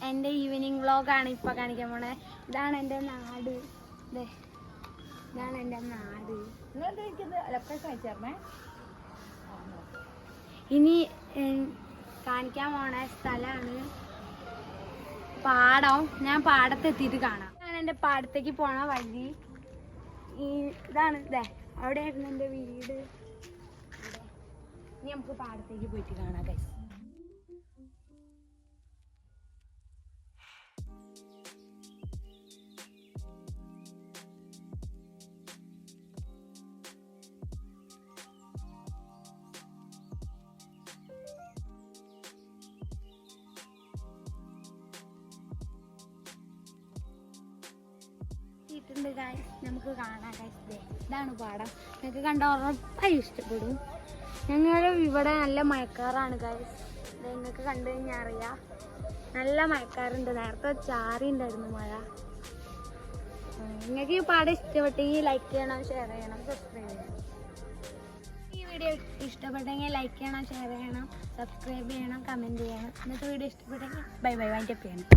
എൻ്റെ ഈവനിങ് വ്ളോഗാണ് ഇപ്പോൾ കാണിക്കാൻ പോണേ. ഇതാണ് എൻ്റെ നാട്. ഇതാണ് എൻ്റെ നാട്. ഇനി കാണിക്കാൻ പോണ സ്ഥലമാണ് പാടം. ഞാൻ പാടത്തെത്തിയിട്ട് കാണാം. ഇതാണ് എൻ്റെ പാടത്തേക്ക് പോണ വഴി. ഇതാണ് അവിടെയായിരുന്നു എൻ്റെ വീട്. ഇനി നമുക്ക് പാടത്തേക്ക് പോയിട്ട് കാണാം ഗൈസ്. നമുക്ക് കാണാം ഗൈസ്. ഇതാണ് പാടം. നിങ്ങൾക്ക് കണ്ട ഉറപ്പായി ഇഷ്ടപ്പെടും. ഞങ്ങളുടെ ഇവിടെ നല്ല മഴക്കാറാണ് ഗൈസ്. നിങ്ങൾക്ക് കണ്ടു കഴിഞ്ഞാൽ അറിയാം, നല്ല മഴക്കാറുണ്ട്. നേരത്തെ ചാറി ഉണ്ടായിരുന്നു മഴ. നിങ്ങൾക്ക് ഈ പാടം ഇഷ്ടപ്പെട്ടെങ്കിൽ ലൈക്ക് ചെയ്യണം, ഷെയർ ചെയ്യണം, സബ്സ്ക്രൈബ് ചെയ്യണം. ഈ വീഡിയോ ഇഷ്ടപ്പെട്ടെങ്കിൽ ലൈക്ക് ചെയ്യണം, ഷെയർ ചെയ്യണം, സബ്സ്ക്രൈബ് ചെയ്യണം, കമൻറ്റ് ചെയ്യണം. ഇന്നത്തെ വീഡിയോ ഇഷ്ടപ്പെട്ടെങ്കിൽ ബൈ ബൈ വൈൻഡപ്പ് ചെയ്യണം.